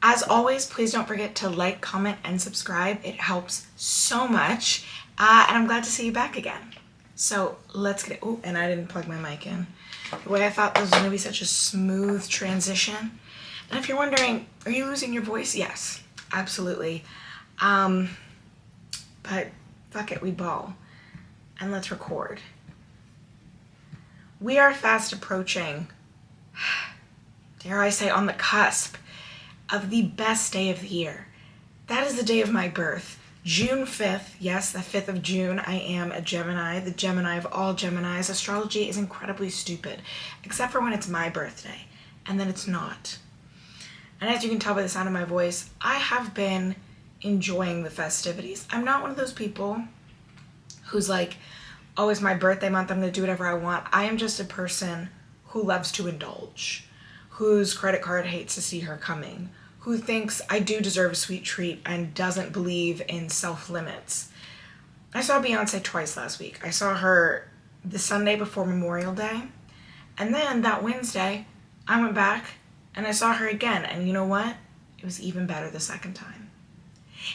As always, please don't forget to like, comment, and subscribe. It helps so much. And I'm glad to see you back again. So let's get it. Oh, and I didn't plug my mic in. The way I thought this was going to be such a smooth transition. And if you're wondering, are you losing your voice? Yes, absolutely. But fuck it, we ball. And let's record. We are fast approaching, dare I say, on the cusp of the best day of the year. That is the day of my birth. June 5th, yes, the 5th of June, I am a Gemini, the Gemini of all Geminis. Astrology is incredibly stupid, except for when it's my birthday, and then it's not. And as you can tell by the sound of my voice, I have been enjoying the festivities. I'm not one of those people who's like, oh, it's my birthday month, I'm gonna do whatever I want. I am just a person who loves to indulge, whose credit card hates to see her coming, who thinks I do deserve a sweet treat and doesn't believe in self-limits. I saw Beyonce twice last week. I saw her the Sunday before Memorial Day, and then that Wednesday, I went back and I saw her again, and you know what? It was even better the second time.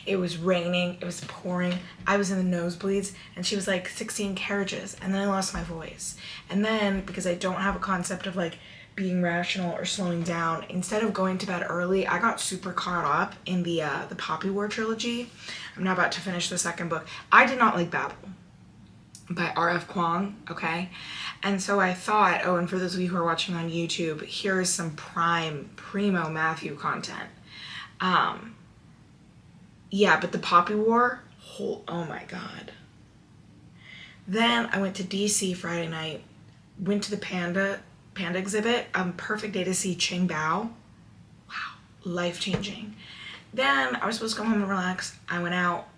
It was raining, it was pouring, I was in the nosebleeds, and she was like 16 carriages, and then I lost my voice. And then, because I don't have a concept of like being rational or slowing down, instead of going to bed early, I got super caught up in the Poppy War trilogy. I'm now about to finish the second book. I did not like Babel by R.F. Kuang, okay? And so I thought, oh, and for those of you who are watching on YouTube, here is some primo Matthew content. Yeah, but the Poppy War, oh my God. Then I went to DC Friday night, went to the Panda exhibit, perfect day to see Qing Bao. Wow, life-changing. Then I was supposed to go home and relax. I went out.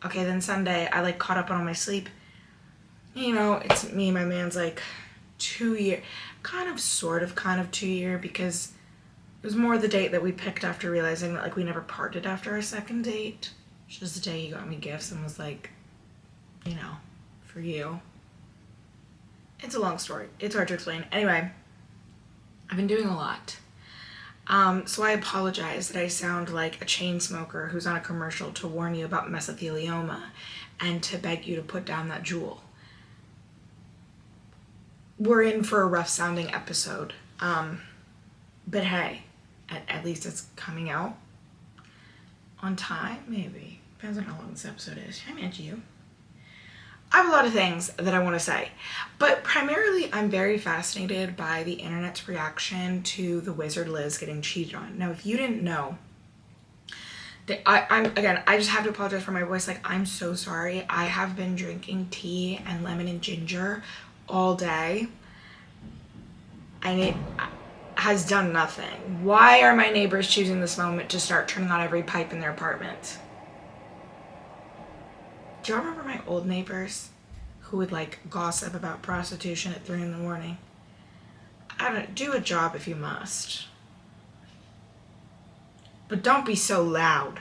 Okay, then Sunday, I like caught up on all my sleep. You know, it's me and my man's like 2 year, kind of 2 year, because it was more the date that we picked after realizing that like we never parted after our second date. Which was the day he got me gifts and was like, you know, for you. It's a long story. It's hard to explain. Anyway, I've been doing a lot. So I apologize that I sound like a chain smoker who's on a commercial to warn you about mesothelioma and to beg you to put down that jewel. We're in for a rough sounding episode. But hey, at least it's coming out on time, maybe. Depends on how long this episode is. I meant you. I have a lot of things that I want to say, but primarily I'm very fascinated by the internet's reaction to the wizard Liz getting cheated on. Now, if you didn't know, I just have to apologize for my voice. Like, I'm so sorry. I have been drinking tea and lemon and ginger all day, and it has done nothing. Why are my neighbors choosing this moment to start turning on every pipe in their apartment? Do y'all remember my old neighbors who would like gossip about prostitution at 3 in the morning? I don't do a job if you must, but don't be so loud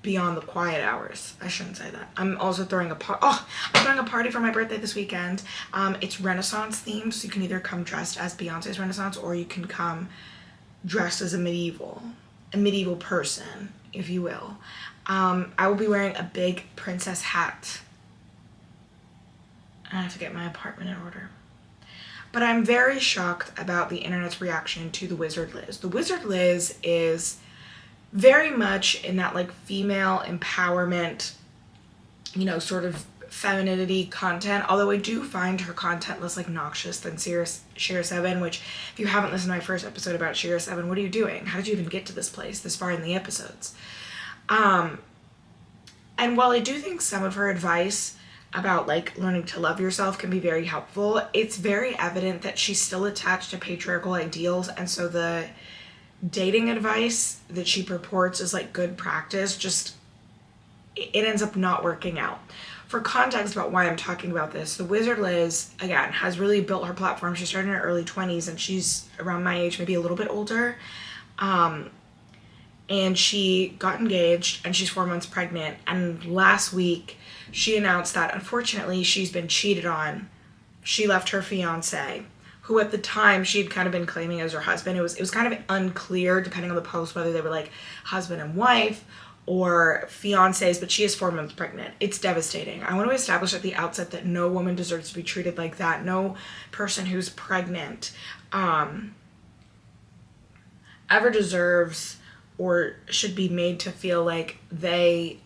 beyond the quiet hours. I shouldn't say that. I'm also throwing I'm throwing a party for my birthday this weekend. It's Renaissance themed, so you can either come dressed as Beyonce's Renaissance or you can come dressed as a medieval person, if you will. I will be wearing a big princess hat. I have to get my apartment in order. But I'm very shocked about the internet's reaction to the Wizard Liz. The Wizard Liz is very much in that like female empowerment, you know, sort of femininity content, although I do find her content less like noxious than Shira 7, which if you haven't listened to my first episode about Shira 7, what are you doing? How did you even get to this place this far in the episodes? And while I do think some of her advice about like learning to love yourself can be very helpful, it's very evident that she's still attached to patriarchal ideals, and so the dating advice that she purports is like good practice, just it ends up not working out. For context about why I'm talking about this, the Wizard Liz, again, has really built her platform. She started in her early 20s, and she's around my age, maybe a little bit older. And she got engaged, and she's 4 months pregnant. And last week, she announced that, unfortunately, she's been cheated on. She left her fiancé, who at the time she had kind of been claiming as her husband. It was kind of unclear, depending on the post, whether they were like husband and wife or fiancés, but she is 4 months pregnant. It's devastating. I want to establish at the outset that no woman deserves to be treated like that. No person who's pregnant ever deserves or should be made to feel like they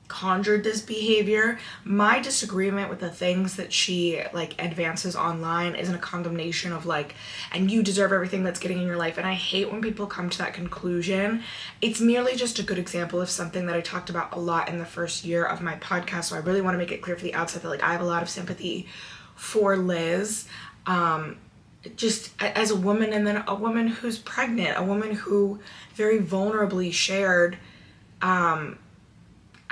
conjured this behavior. My disagreement with the things that she like advances online isn't a condemnation of like, and you deserve everything that's getting in your life. And I hate when people come to that conclusion. It's merely just a good example of something that I talked about a lot in the first year of my podcast. So I really want to make it clear for the outset that like I have a lot of sympathy for Liz, just as a woman, and then a woman who's pregnant, a woman who very vulnerably shared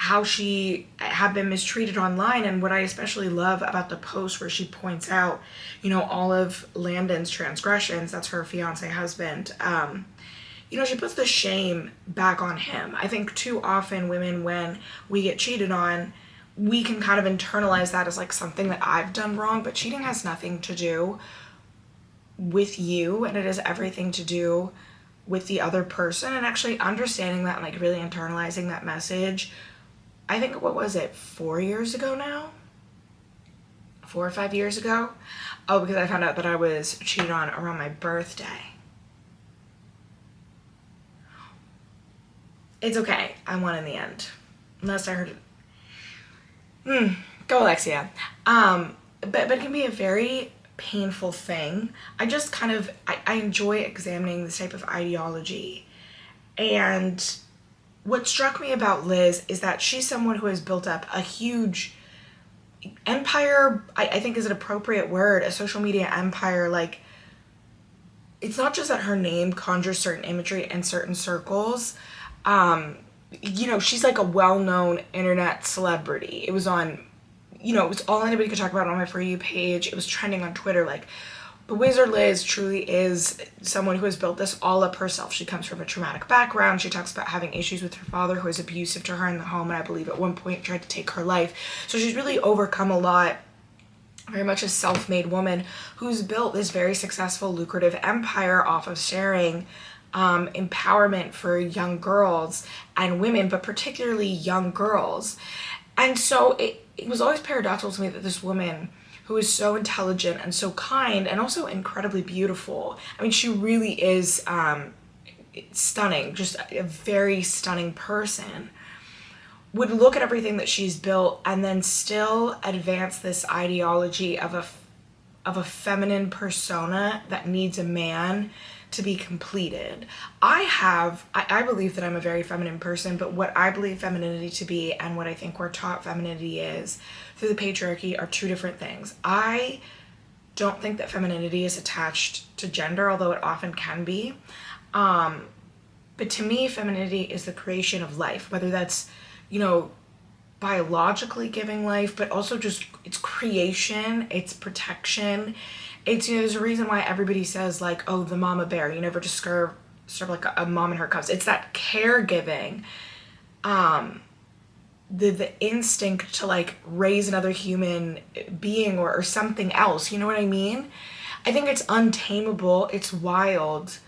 how she had been mistreated online. And what I especially love about the post where she points out, you know, all of Landon's transgressions, that's her fiance husband, you know, she puts the shame back on him. I think too often women, when we get cheated on, we can kind of internalize that as like something that I've done wrong, but cheating has nothing to do with you, and it has everything to do with the other person. And actually understanding that and like really internalizing that message, I think, what was it, 4 years ago now? 4 or 5 years ago? Oh, because I found out that I was cheated on around my birthday. It's okay. I won in the end. Unless I heard it. Go Alexia. But it can be a very painful thing. I just kind of, I enjoy examining this type of ideology. And what struck me about Liz is that she's someone who has built up a huge empire, I think is an appropriate word, a social media empire. Like, it's not just that her name conjures certain imagery in certain circles. You know, she's like a well-known internet celebrity. It was on, you know, it was all anybody could talk about on my For You page. It was trending on Twitter. Like, the Wizard Liz truly is someone who has built this all up herself. She comes from a traumatic background. She talks about having issues with her father, who is abusive to her in the home, and I believe at one point tried to take her life. So she's really overcome a lot. Very much a self-made woman who's built this very successful, lucrative empire off of sharing empowerment for young girls and women, but particularly young girls. And so it was always paradoxical to me that this woman, who is so intelligent and so kind and also incredibly beautiful, I mean, she really is stunning, just a very stunning person, would look at everything that she's built and then still advance this ideology of a feminine persona that needs a man to be completed. I believe that I'm a very feminine person, but what I believe femininity to be and what I think we're taught femininity is through the patriarchy are two different things. I don't think that femininity is attached to gender, although it often can be. But to me, femininity is the creation of life, whether that's, you know, biologically giving life, but also just it's creation, it's protection. It's, you know, there's a reason why everybody says like, oh, the mama bear, you never disturb like a mom and her cubs. It's that caregiving, the instinct to like raise another human being or something else. You know what I mean? I think it's untamable, it's wild,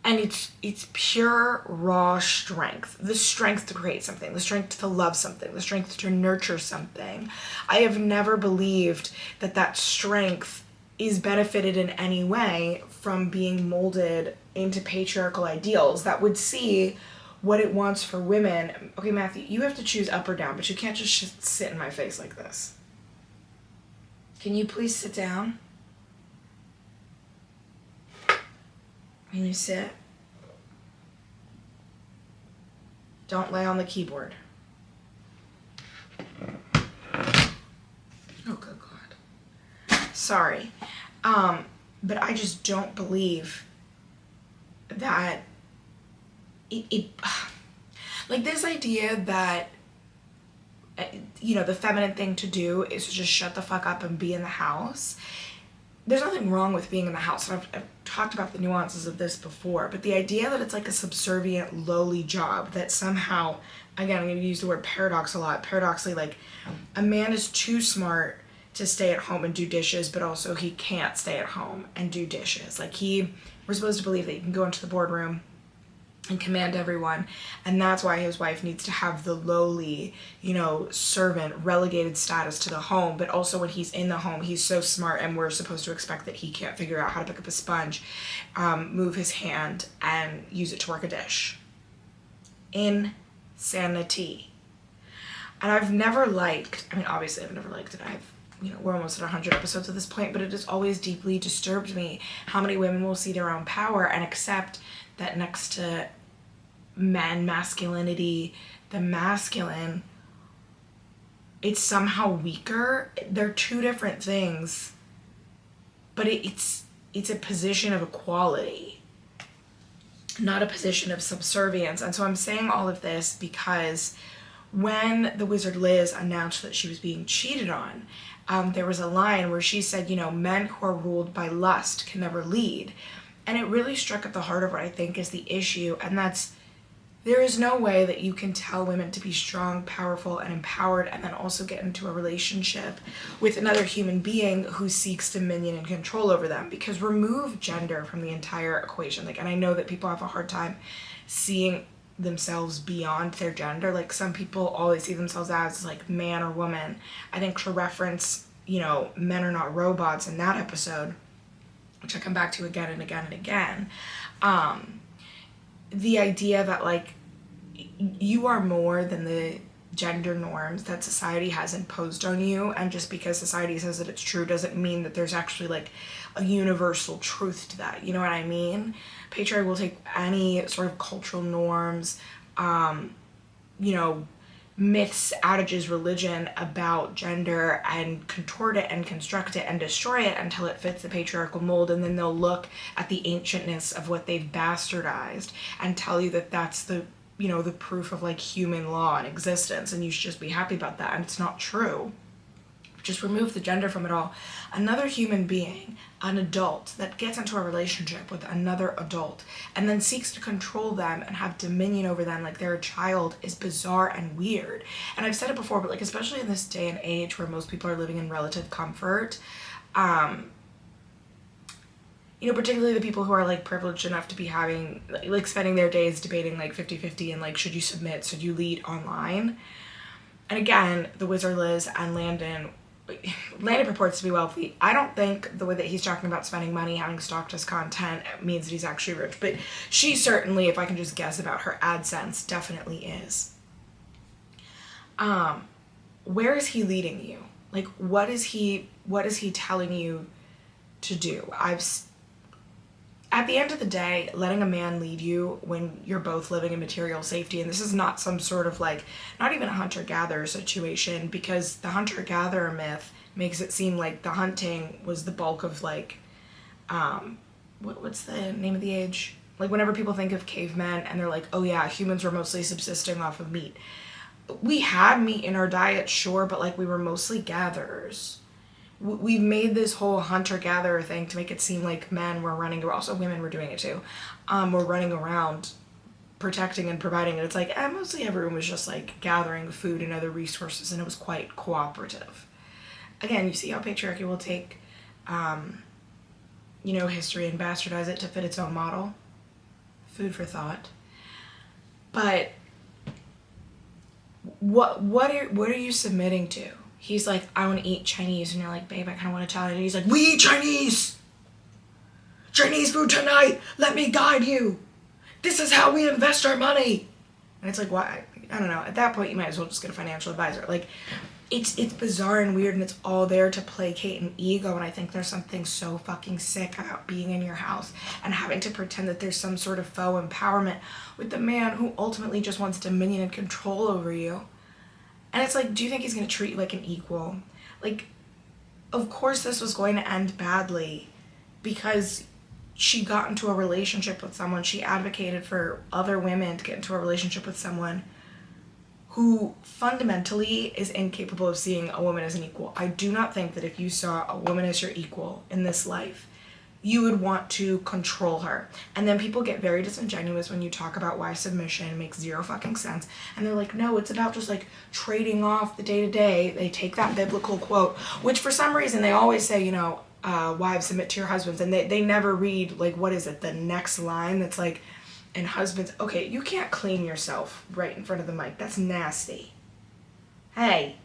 and it's pure raw strength. The strength to create something, the strength to love something, the strength to nurture something. I have never believed that strength is benefited in any way from being molded into patriarchal ideals that would see what it wants for women. Okay, Matthew, you have to choose up or down, but you can't just sit in my face like this. Can you please sit down? Can you sit? Don't lay on the keyboard. Oh, good God. Sorry. But I just don't believe that it like this idea that, you know, the feminine thing to do is to just shut the fuck up and be in the house. There's nothing wrong with being in the house, and I've talked about the nuances of this before, but the idea that it's like a subservient, lowly job that somehow, again, I'm going to use the word paradox a lot, paradoxically, like a man is too smart to stay at home and do dishes, but also he can't stay at home and do dishes. Like we're supposed to believe that he can go into the boardroom and command everyone, and that's why his wife needs to have the lowly, servant relegated status to the home. But also when he's in the home, he's so smart, and we're supposed to expect that he can't figure out how to pick up a sponge, move his hand, and use it to work a dish. Insanity. And I've never liked, obviously I've never liked it. We're almost at 100 episodes at this point, but it has always deeply disturbed me how many women will see their own power and accept that next to masculinity, the masculine, it's somehow weaker. They're two different things, but it's a position of equality, not a position of subservience. And so I'm saying all of this because when the wizard Liz announced that she was being cheated on, there was a line where she said, men who are ruled by lust can never lead. And it really struck at the heart of what I think is the issue, and that's there is no way that you can tell women to be strong, powerful, and empowered and then also get into a relationship with another human being who seeks dominion and control over them, because remove gender from the entire equation. And I know that people have a hard time seeing themselves beyond their gender. Some people always see themselves as man or woman. I think to reference, men are not robots in that episode, which I come back to again and again and again, the idea that you are more than the gender norms that society has imposed on you, and just because society says that it's true doesn't mean that there's actually a universal truth to that. You know what I mean? Patriarchy will take any sort of cultural norms, myths, adages, religion about gender and contort it and construct it and destroy it until it fits the patriarchal mold, and then they'll look at the ancientness of what they've bastardized and tell you that that's the the proof of human law and existence, and you should just be happy about that. And it's not true. Just remove the gender from it all. Another human being, an adult, that gets into a relationship with another adult and then seeks to control them and have dominion over them like they're a child is bizarre and weird. And I've said it before, but especially in this day and age where most people are living in relative comfort, particularly the people who are privileged enough to be having spending their days debating 50-50 and should you submit, should you lead online. And again, the wizard Liz and Landon purports to be wealthy. I don't think the way that he's talking about spending money, having stocked his content, means that he's actually rich. But she certainly, if I can just guess about her AdSense, definitely is. Where is he leading you? What is he telling you to do? At the end of the day, letting a man lead you when you're both living in material safety, and this is not some sort of not even a hunter-gatherer situation, because the hunter-gatherer myth makes it seem like the hunting was the bulk of what's the name of the age? Whenever people think of cavemen and they're oh yeah, humans were mostly subsisting off of meat. We had meat in our diet, sure, but we were mostly gatherers. We've made this whole hunter-gatherer thing to make it seem like men were running around. Also, women were doing it too. Were running around protecting and providing. And it's mostly everyone was just gathering food and other resources, and it was quite cooperative. Again, you see how patriarchy will take, history and bastardize it to fit its own model. Food for thought. But what are you submitting to? He's I want to eat Chinese. And you're babe, I kind of want Italian. And he's we eat Chinese! Chinese food tonight! Let me guide you! This is how we invest our money! And it's why? I don't know. At that point, you might as well just get a financial advisor. It's bizarre and weird, and it's all there to placate an ego. And I think there's something so fucking sick about being in your house and having to pretend that there's some sort of faux empowerment with the man who ultimately just wants dominion and control over you. And it's do you think he's going to treat you like an equal? Of course this was going to end badly because she got into a relationship with someone. She advocated for other women to get into a relationship with someone who fundamentally is incapable of seeing a woman as an equal. I do not think that if you saw a woman as your equal in this life, you would want to control her. And then people get very disingenuous when you talk about why submission makes zero fucking sense. And they're like, no, it's about just like trading off the day-to-day. They take that biblical quote, which for some reason they always say, you know, wives, submit to your husbands. And they never read, like, what is it, the next line that's like, and husbands, okay, you can't clean yourself right in front of the mic. That's nasty. Hey.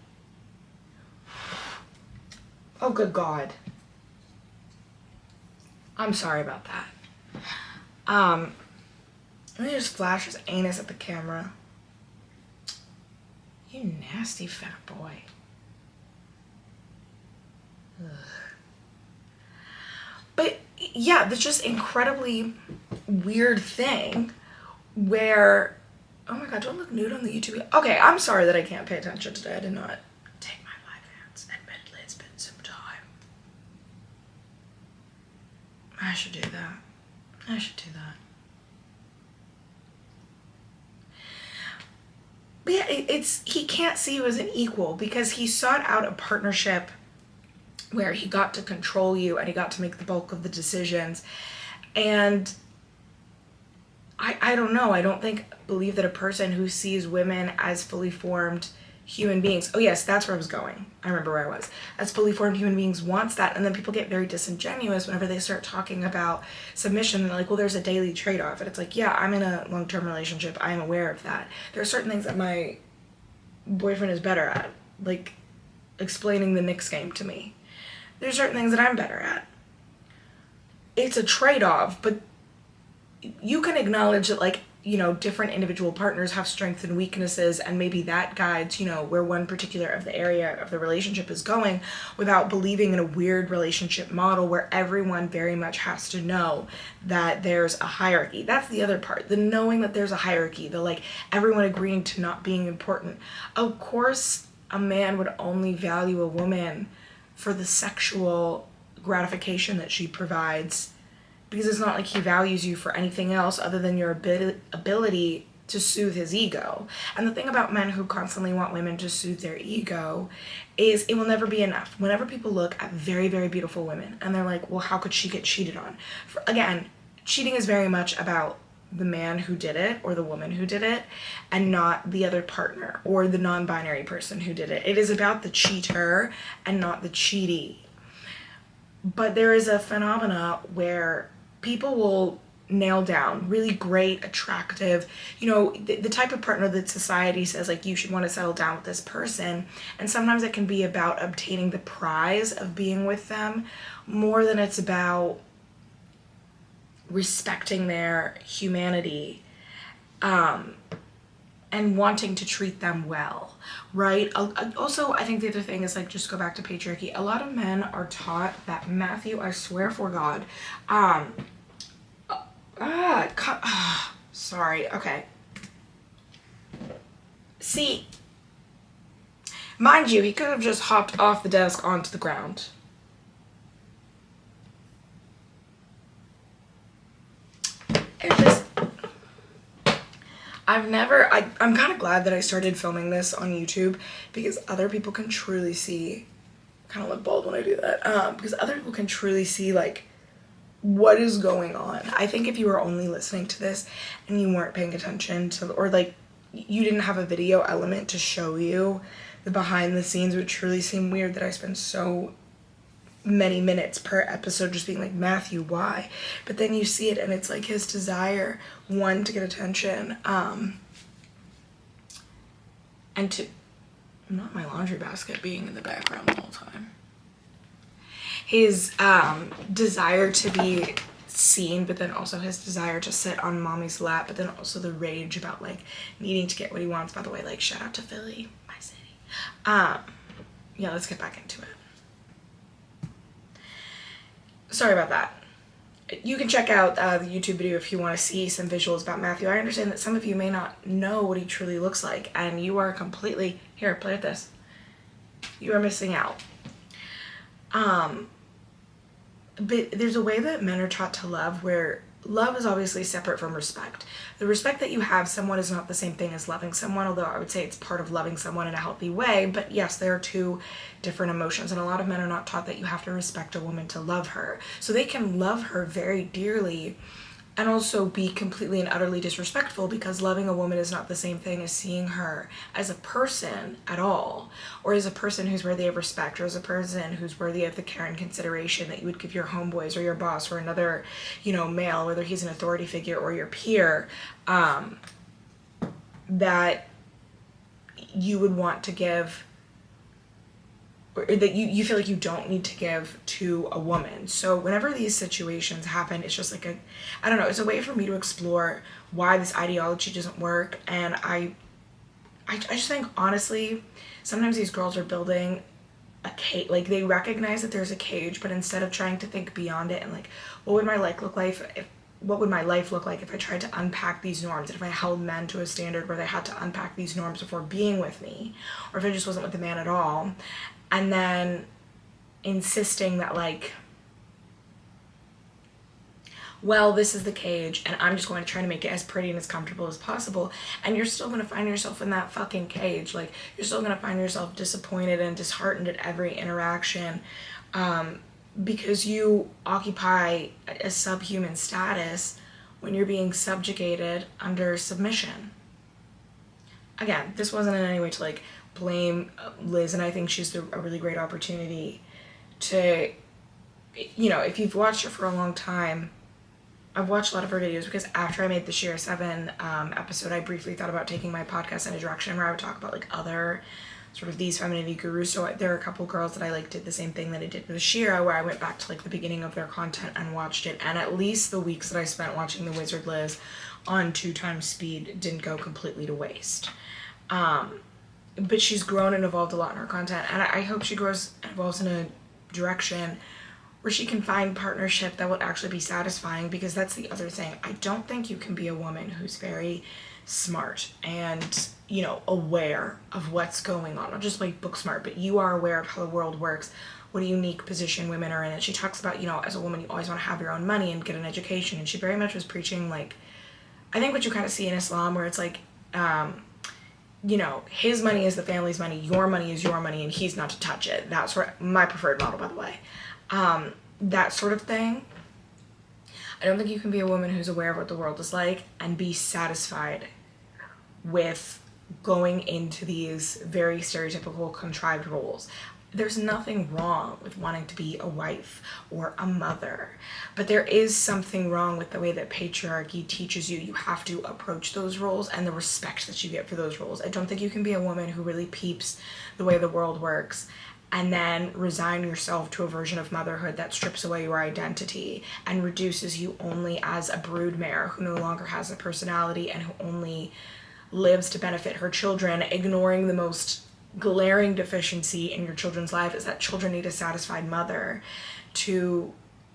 Oh, good God. I'm sorry about that. Let me just flash his anus at the camera. You nasty fat boy. Ugh. But yeah, there's just incredibly weird thing where, oh my God, do I look nude on the YouTube? Okay, I'm sorry that I can't pay attention today. I did not take my Vyvanse. Admittedly, it's been some time. I should do that. I should do that. But yeah, he can't see you as an equal because he sought out a partnership where he got to control you and he got to make the bulk of the decisions. And I don't know, I don't believe that a person who sees women as fully formed human beings, oh yes, that's where I was going. I remember where I was. As fully formed human beings wants that. And then people get very disingenuous whenever they start talking about submission. They're like, well, there's a daily trade-off. And it's like, yeah, I'm in a long-term relationship. I am aware of that. There are certain things that my boyfriend is better at, like explaining the Knicks game to me. There's certain things that I'm better at. It's a trade-off, but you can acknowledge that, like, you know, different individual partners have strengths and weaknesses, and maybe that guides, you know, where one particular of the area of the relationship is going, without believing in a weird relationship model where everyone very much has to know that there's a hierarchy. That's the other part, the knowing that there's a hierarchy, the like everyone agreeing to not being important. Of course, a man would only value a woman for the sexual gratification that she provides, because it's not like he values you for anything else other than your ability to soothe his ego. And the thing about men who constantly want women to soothe their ego is it will never be enough. Whenever people look at very, very beautiful women and they're like, well, how could she get cheated on? Again, cheating is very much about the man who did it or the woman who did it, and not the other partner or the non-binary person who did it. It is about the cheater and not the cheatee. But there is a phenomena where people will nail down really great, attractive, you know, the type of partner that society says, like, you should want to settle down with this person. And sometimes it can be about obtaining the prize of being with them more than it's about respecting their humanity, and wanting to treat them well, right? Also, I think the other thing is, like, just go back to patriarchy. A lot of men are taught that Matthew, I swear for God, sorry, okay. See, mind you, he could have just hopped off the desk onto the ground. It's just, I'm kind of glad that I started filming this on YouTube, because other people can truly see, kind of look bald when I do that, because other people can truly see, like, what is going on. I think if you were only listening to this and you weren't paying attention to, or like you didn't have a video element to show you the behind the scenes, it would truly seem weird that I spend so many minutes per episode just being like, Matthew, why? But then you see it and it's like his desire, one, to get attention, and to, not my laundry basket being in the background the whole time. His desire to be seen, but then also his desire to sit on mommy's lap, but then also the rage about, like, needing to get what he wants. By the way, like, shout out to Philly, my city. Yeah, let's get back into it. Sorry about that. You can check out the YouTube video if you want to see some visuals about Matthew. I understand that some of you may not know what he truly looks like, and you are completely, here, play with this. You are missing out. But there's a way that men are taught to love where love is obviously separate from respect. The respect that you have someone is not the same thing as loving someone, although I would say it's part of loving someone in a healthy way. But yes, there are two different emotions, and a lot of men are not taught that you have to respect a woman to love her. So they can love her very dearly and also be completely and utterly disrespectful, because loving a woman is not the same thing as seeing her as a person at all, or as a person who's worthy of respect, or as a person who's worthy of the care and consideration that you would give your homeboys or your boss or another, male, whether he's an authority figure or your peer, that you would want to give, or that you feel like you don't need to give to a woman. So whenever these situations happen, it's just like it's a way for me to explore why this ideology doesn't work. And I just think, honestly, sometimes these girls are building a cage, like they recognize that there's a cage, but instead of trying to think beyond it and like, what would my life look like if I tried to unpack these norms, and if I held men to a standard where they had to unpack these norms before being with me, or if I just wasn't with the man at all, and then insisting that this is the cage and I'm just going to try to make it as pretty and as comfortable as possible, and you're still going to find yourself in that fucking cage. Like, you're still going to find yourself disappointed and disheartened at every interaction, because you occupy a subhuman status when you're being subjugated under submission. Again, this wasn't in any way to blame Liz, and I think she's a really great opportunity to, if you've watched her for a long time. I've watched a lot of her videos because after I made the Sheer 7 episode, I briefly thought about taking my podcast in a direction where I would talk about other sort of these femininity gurus. So there are a couple girls that I did the same thing that I did with Sheer, where I went back to the beginning of their content and watched it, and at least the weeks that I spent watching the Wizard Liz on 2x speed didn't go completely to waste. But she's grown and evolved a lot in her content, and I hope she grows and evolves in a direction where she can find partnership that will actually be satisfying, because that's the other thing. I don't think you can be a woman who's very smart and, aware of what's going on. Not just book smart, but you are aware of how the world works, what a unique position women are in. And she talks about, as a woman, you always want to have your own money and get an education. And she very much was preaching, I think what you kind of see in Islam, where it's his money is the family's money, your money is your money, and he's not to touch it. That's my preferred model, by the way. That sort of thing. I don't think you can be a woman who's aware of what the world is like and be satisfied with going into these very stereotypical, contrived roles. There's nothing wrong with wanting to be a wife or a mother, but there is something wrong with the way that patriarchy teaches you have to approach those roles and the respect that you get for those roles. I don't think you can be a woman who really peeps the way the world works and then resign yourself to a version of motherhood that strips away your identity and reduces you only as a broodmare who no longer has a personality and who only lives to benefit her children, ignoring the most glaring deficiency in your children's life is that children need a satisfied mother to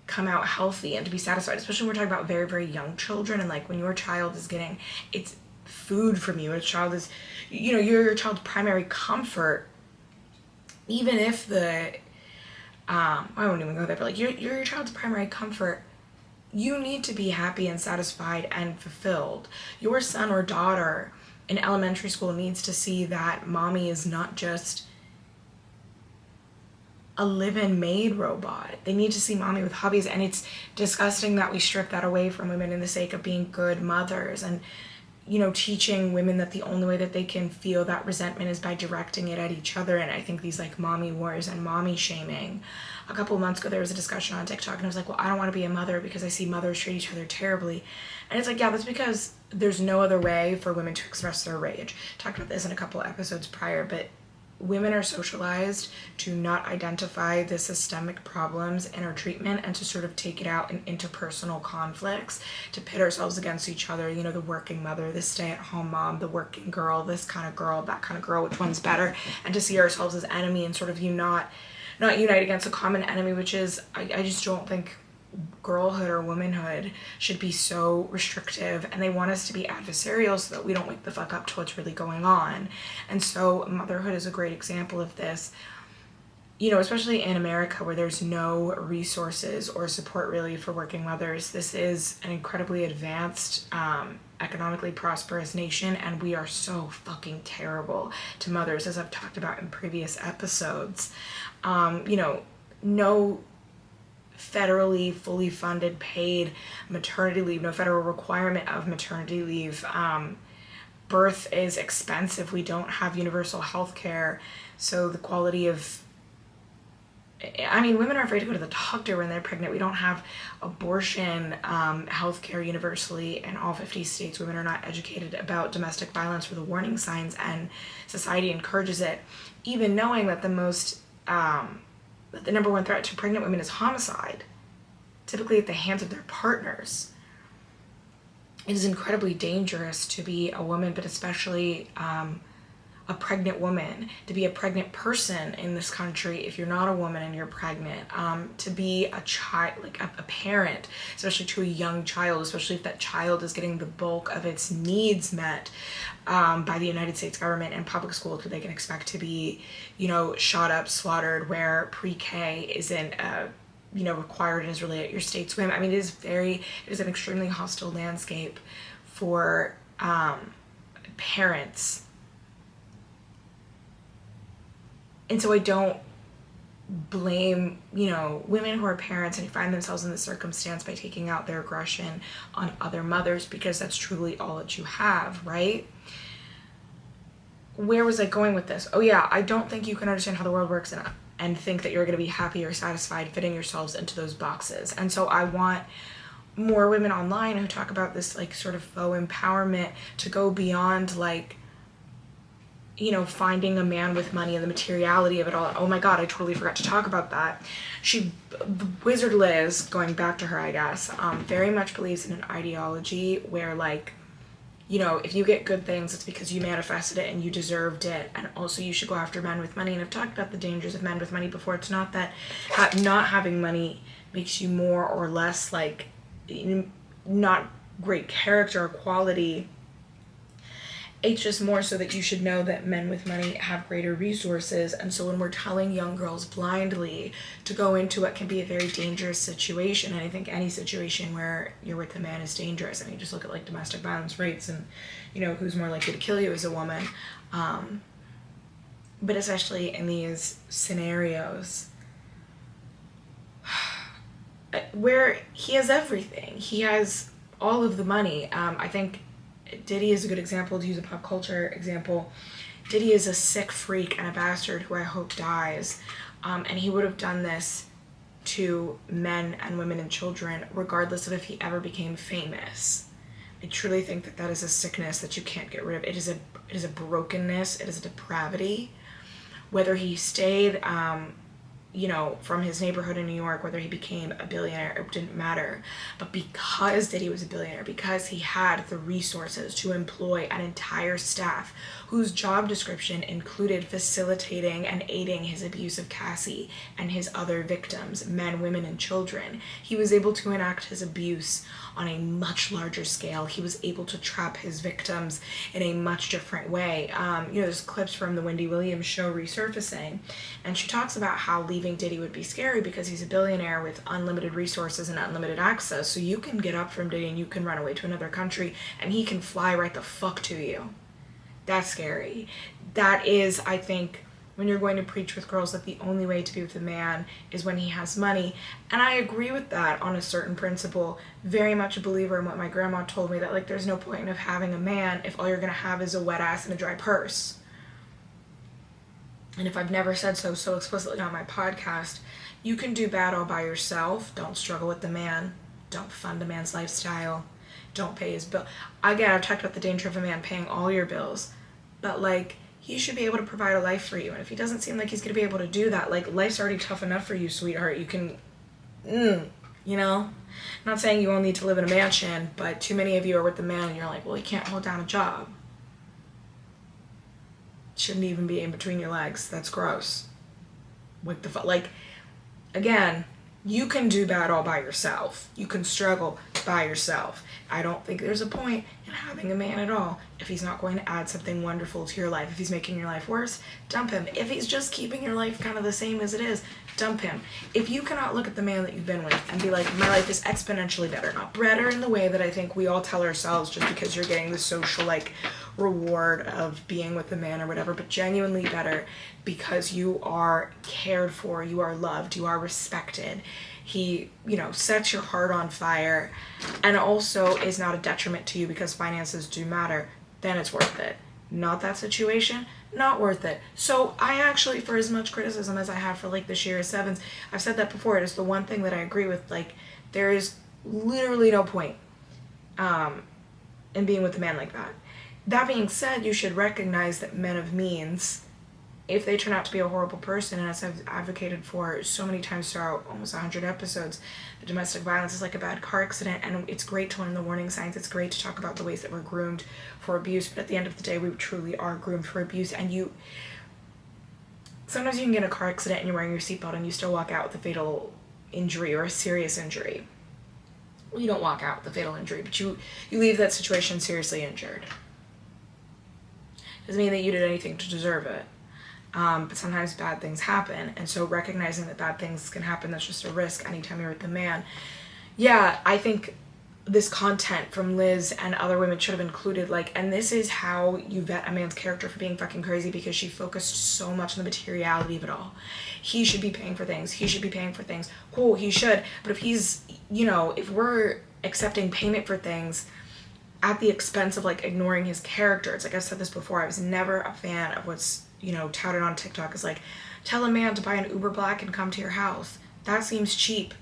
come out healthy and to be satisfied, especially when we're talking about very, very young children. And when your child is getting its food from you, a child is, you're your child's primary comfort. Even if I won't even go there, but you're your child's primary comfort, you need to be happy and satisfied and fulfilled. Your son or daughter in elementary school needs to see that mommy is not just a live-in maid robot. They need to see mommy with hobbies, and it's disgusting that we strip that away from women in the sake of being good mothers and teaching women that the only way that they can feel that resentment is by directing it at each other. And I think these mommy wars and mommy shaming. A couple of months ago, there was a discussion on TikTok, and I was well, I don't want to be a mother because I see mothers treat each other terribly. And it's yeah, that's because there's no other way for women to express their rage. Talked about this in a couple of episodes prior, but women are socialized to not identify the systemic problems in our treatment and to sort of take it out in interpersonal conflicts, to pit ourselves against each other, the working mother, the stay-at-home mom, the working girl, this kind of girl, that kind of girl, which one's better, and to see ourselves as enemy and sort of not unite against a common enemy, which is, I just don't think girlhood or womanhood should be so restrictive, and they want us to be adversarial so that we don't wake the fuck up to what's really going on. And so motherhood is a great example of this. you know, especially in America where there's no resources or support really for working mothers, this is an incredibly advanced, economically prosperous nation, and we are so fucking terrible to mothers, as I've talked about in previous episodes. You know, no federally fully funded paid maternity leave, no federal requirement of maternity leave. Birth is expensive. We don't have universal health care, so the quality of, I mean, women are afraid to go to the doctor when they're pregnant. We don't have abortion health care universally in all 50 states. Women are not educated about domestic violence or the warning signs, and society encourages it, even knowing that the number one threat to pregnant women is homicide, typically at the hands of their partners. It is incredibly dangerous to be a woman, but especially a pregnant woman, to be a pregnant person in this country if you're not a woman and you're pregnant, to be a child, like a parent, especially to a young child, especially if that child is getting the bulk of its needs met by the United States government and public schools, where they can expect to be, you know, shot up, slaughtered, where pre-K isn't you know, required and is really at your state's whim. I mean, it is an extremely hostile landscape for parents. And so I don't blame, you know, women who are parents and find themselves in this circumstance by taking out their aggression on other mothers, because that's truly all that you have, right? Where was I going with this? Oh yeah, I don't think you can understand how the world works and think that you're going to be happy or satisfied fitting yourselves into those boxes. And so I want more women online who talk about this like sort of faux empowerment to go beyond, like, you know, finding a man with money and the materiality of it all. Oh my god, I totally forgot to talk about that. Wizard Liz, going back to her, I guess, very much believes in an ideology where, like, you know, if you get good things, it's because you manifested it and you deserved it. And also you should go after men with money. And I've talked about the dangers of men with money before. It's not that not having money makes you more or less, like, not great character or quality. It's just more so that you should know that men with money have greater resources. And so when we're telling young girls blindly to go into what can be a very dangerous situation, and I think any situation where you're with a man is dangerous. I mean, just look at like domestic violence rates and, you know, who's more likely to kill you as a woman. But especially in these scenarios where he has everything. He has all of the money. I think Diddy is a good example, to use a pop culture example. Diddy is a sick freak and a bastard who I hope dies. And he would have done this to men and women and children, regardless of if he ever became famous. I truly think that that is a sickness that you can't get rid of. It is a brokenness. It is a depravity. Whether he stayed, you know, from his neighborhood in New York, whether he became a billionaire, it didn't matter. But because Diddy was a billionaire, because he had the resources to employ an entire staff whose job description included facilitating and aiding his abuse of Cassie and his other victims, men, women, and children, he was able to enact his abuse on a much larger scale. He was able to trap his victims in a much different way. You know, there's clips from the Wendy Williams show resurfacing, and she talks about how leaving Diddy would be scary because he's a billionaire with unlimited resources and unlimited access. So you can get up from Diddy and you can run away to another country and he can fly right the fuck to you. That's scary. That is, I think, when you're going to preach with girls that the only way to be with a man is when he has money. And I agree with that on a certain principle. Very much a believer in what my grandma told me, that like there's no point of having a man if all you're gonna have is a wet ass and a dry purse. And if I've never said so explicitly on my podcast, you can do bad all by yourself. Don't struggle with the man. Don't fund a man's lifestyle. Don't pay his bill. Again, I've talked about the danger of a man paying all your bills, but like, he should be able to provide a life for you. And if he doesn't seem like he's going to be able to do that, like, life's already tough enough for you, sweetheart. You can, you know? I'm not saying you all need to live in a mansion, but too many of you are with the man and you're like, well, he can't hold down a job. Shouldn't even be in between your legs. That's gross. What the fuck? Like, again, you can do bad all by yourself. You can struggle. by yourself. I don't think there's a point in having a man at all if he's not going to add something wonderful to your life. If he's making your life worse, dump him. If he's just keeping your life kind of the same as it is, dump him. If you cannot look at the man that you've been with and be like, my life is exponentially better, not better in the way that I think we all tell ourselves just because you're getting the social like reward of being with the man or whatever, but genuinely better because you are cared for, you are loved, you are respected. He, you know, sets your heart on fire and also is not a detriment to you because finances do matter, then it's worth it. Not that situation, not worth it. So I actually, for as much criticism as I have for like the Sheer Sevens, I've said that before, it is the one thing that I agree with. Like, there is literally no point in being with a man like that. That being said, you should recognize that men of means, if they turn out to be a horrible person, and as I've advocated for so many times throughout almost 100 episodes, the domestic violence is like a bad car accident, and it's great to learn the warning signs. It's great to talk about the ways that we're groomed for abuse, but at the end of the day, we truly are groomed for abuse. And sometimes you can get in a car accident and you're wearing your seatbelt and you still walk out with a fatal injury or a serious injury. Well, you don't walk out with a fatal injury, but you leave that situation seriously injured. Doesn't mean that you did anything to deserve it. But sometimes bad things happen, and so recognizing that bad things can happen, that's just a risk anytime you're with a man. Yeah, I think this content from Liz and other women should have included, like, and this is how you vet a man's character for being fucking crazy, because she focused so much on the materiality of it all. He should be paying for things. He should be paying for things. Cool, he should. But if he's, you know, if we're accepting payment for things at the expense of, like, ignoring his character, it's like I've said this before, I was never a fan of what's, you know, touted on TikTok is like, tell a man to buy an Uber Black and come to your house. That seems cheap.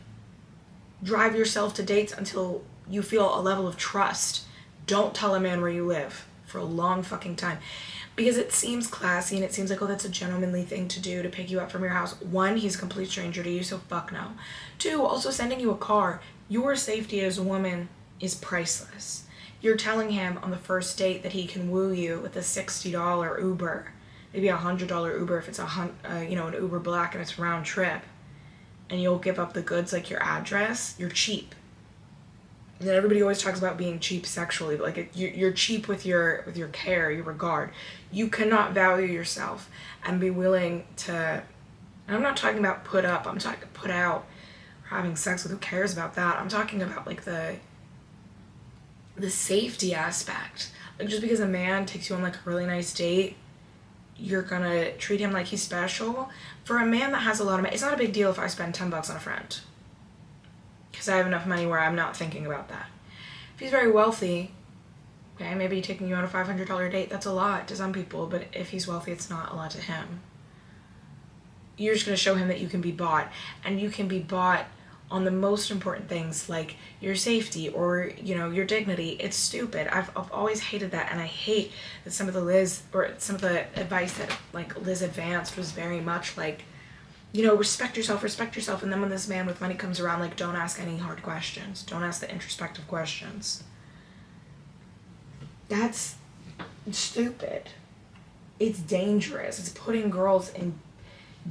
Drive yourself to dates until you feel a level of trust. Don't tell a man where you live for a long fucking time. Because it seems classy and it seems like, oh, that's a gentlemanly thing to do, to pick you up from your house. One, he's a complete stranger to you, so fuck no. Two, also sending you a car. Your safety as a woman is priceless. You're telling him on the first date that he can woo you with a $60 Uber. Maybe a $100 Uber if it's an Uber Black and it's round trip, and you'll give up the goods like your address. You're cheap. And then everybody always talks about being cheap sexually, but like you're cheap with your care, your regard. You cannot value yourself and be willing to. And I'm not talking about put up. I'm talking put out. Or having sex with, who cares about that? I'm talking about like the safety aspect. Like, just because a man takes you on like a really nice date, you're gonna treat him like he's special. For a man that has a lot of money, it's not a big deal if I spend $10 on a friend, because I have enough money where I'm not thinking about that. If he's very wealthy, okay, maybe taking you on a $500 date, that's a lot to some people, but if he's wealthy, it's not a lot to him. You're just gonna show him that you can be bought, and you can be bought on the most important things like your safety or, you know, your dignity. It's stupid. I've always hated that, and I hate that some of the advice that like Liz advanced was very much like, you know, respect yourself, and then when this man with money comes around, like, don't ask any hard questions. Don't ask the introspective questions. That's stupid. It's dangerous. It's putting girls in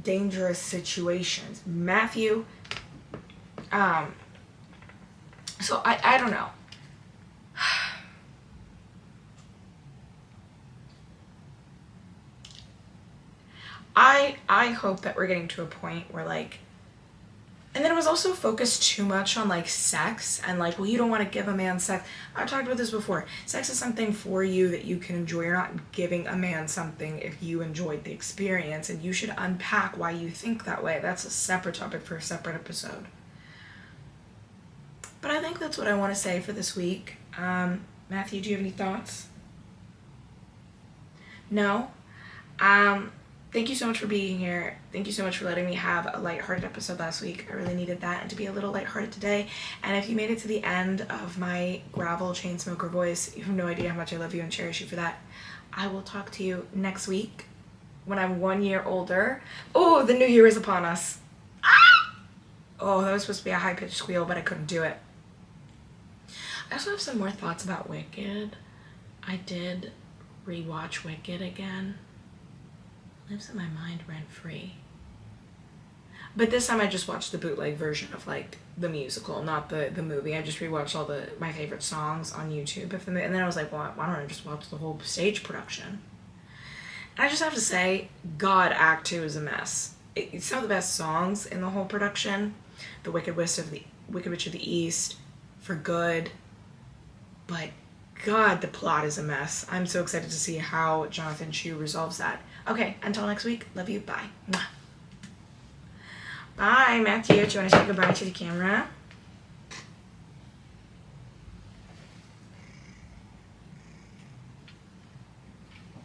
dangerous situations. Matthew, so I don't know. I hope that we're getting to a point where, like, and then it was also focused too much on like sex and like, well, you don't want to give a man sex. I've talked about this before. Sex is something for you that you can enjoy. You're not giving a man something if you enjoyed the experience, and you should unpack why you think that way. That's a separate topic for a separate episode. But I think that's what I want to say for this week. Matthew, do you have any thoughts? No? Thank you so much for being here. Thank you so much for letting me have a lighthearted episode last week. I really needed that, and to be a little lighthearted today. And if you made it to the end of my gravel chain smoker voice, you have no idea how much I love you and cherish you for that. I will talk to you next week when I'm 1 year older. Oh, the new year is upon us. Ah! Oh, that was supposed to be a high-pitched squeal, but I couldn't do it. I also have some more thoughts about Wicked. I did rewatch Wicked again. Lives in my mind rent-free. But this time I just watched the bootleg version of like the musical, not the movie. I just rewatched all my favorite songs on YouTube. And then I was like, well, why don't I just watch the whole stage production? And I just have to say, God, Act 2 is a mess. It's some of the best songs in the whole production. The Wicked Witch of the East, For Good. But God, the plot is a mess. I'm so excited to see how Jonathan Chu resolves that. Okay, until next week, love you, bye. Mwah. Bye, Matthew. Do you want to say goodbye to the camera?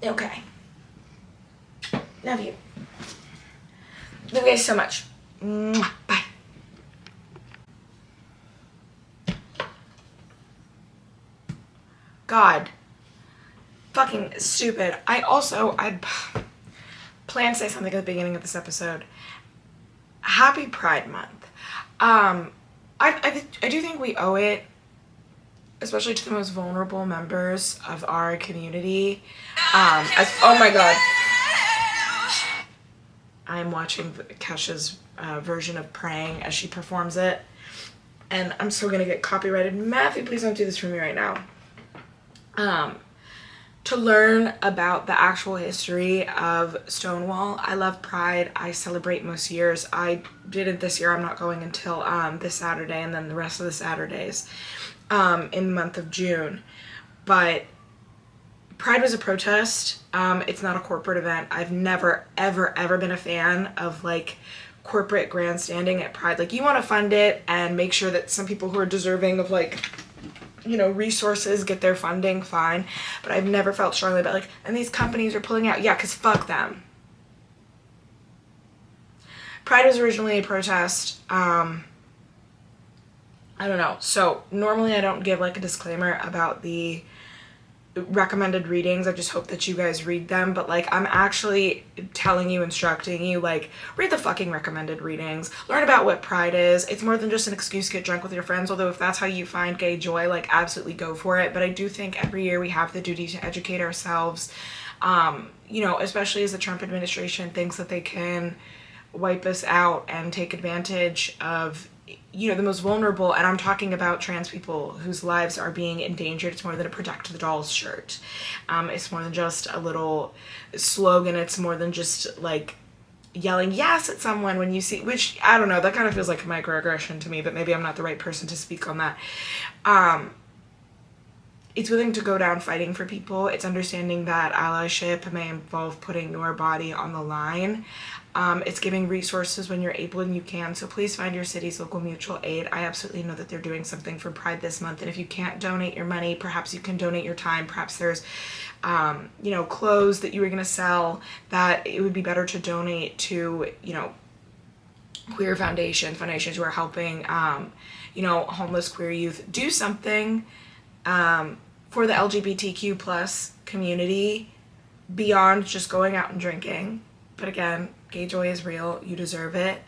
Okay. Love you. Love you guys so much. Mwah. Bye. God. Fucking stupid. I'd planned to say something at the beginning of this episode. Happy Pride Month. I do think we owe it, especially to the most vulnerable members of our community. Oh my God. I'm watching Kesha's version of Praying as she performs it, and I'm still gonna get copyrighted. Matthew, please don't do this for me right now. To learn about the actual history of Stonewall. I love Pride. I celebrate most years. I did it this year. I'm not going until this Saturday, and then the rest of the Saturdays in the month of June. But Pride was a protest. It's not a corporate event. I've never, ever been a fan of like corporate grandstanding at Pride. Like, you want to fund it and make sure that some people who are deserving of like, you know, resources get their funding, fine. But I've never felt strongly about like, and these companies are pulling out. Yeah, because fuck them. Pride was originally a protest. I don't know. So normally I don't give like a disclaimer about the recommended readings. I just hope that you guys read them, but like, I'm actually telling you, instructing you, like, read the fucking recommended readings, learn about what Pride is. It's more than just an excuse to get drunk with your friends, although if that's how you find gay joy, like, absolutely go for it. But I do think every year we have the duty to educate ourselves, you know, especially as the Trump administration thinks that they can wipe us out and take advantage of, you know, the most vulnerable. And I'm talking about trans people whose lives are being endangered. It's more than a Protect the Dolls shirt. It's more than just a little slogan. It's more than just like yelling yes at someone when you see, which I don't know, that kind of feels like a microaggression to me, but maybe I'm not the right person to speak on that. It's willing to go down fighting for people. It's understanding that allyship may involve putting your body on the line. It's giving resources when you're able and you can. So please find your city's local mutual aid. I absolutely know that they're doing something for Pride this month. And if you can't donate your money, perhaps you can donate your time. Perhaps there's, you know, clothes that you were going to sell that it would be better to donate to, you know, queer foundations who are helping, you know, homeless queer youth. Do something for the LGBTQ plus community beyond just going out and drinking. But again, gay joy is real. You deserve it.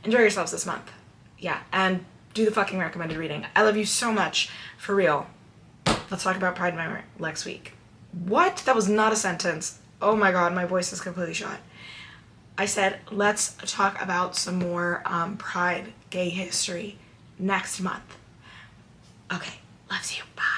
Enjoy yourselves this month. Yeah, and do the fucking recommended reading. I love you so much. For real. Let's talk about Pride Month next week. What? That was not a sentence. Oh my God, my voice is completely shot. I said, let's talk about some more Pride gay history next month. Okay, loves you. Bye.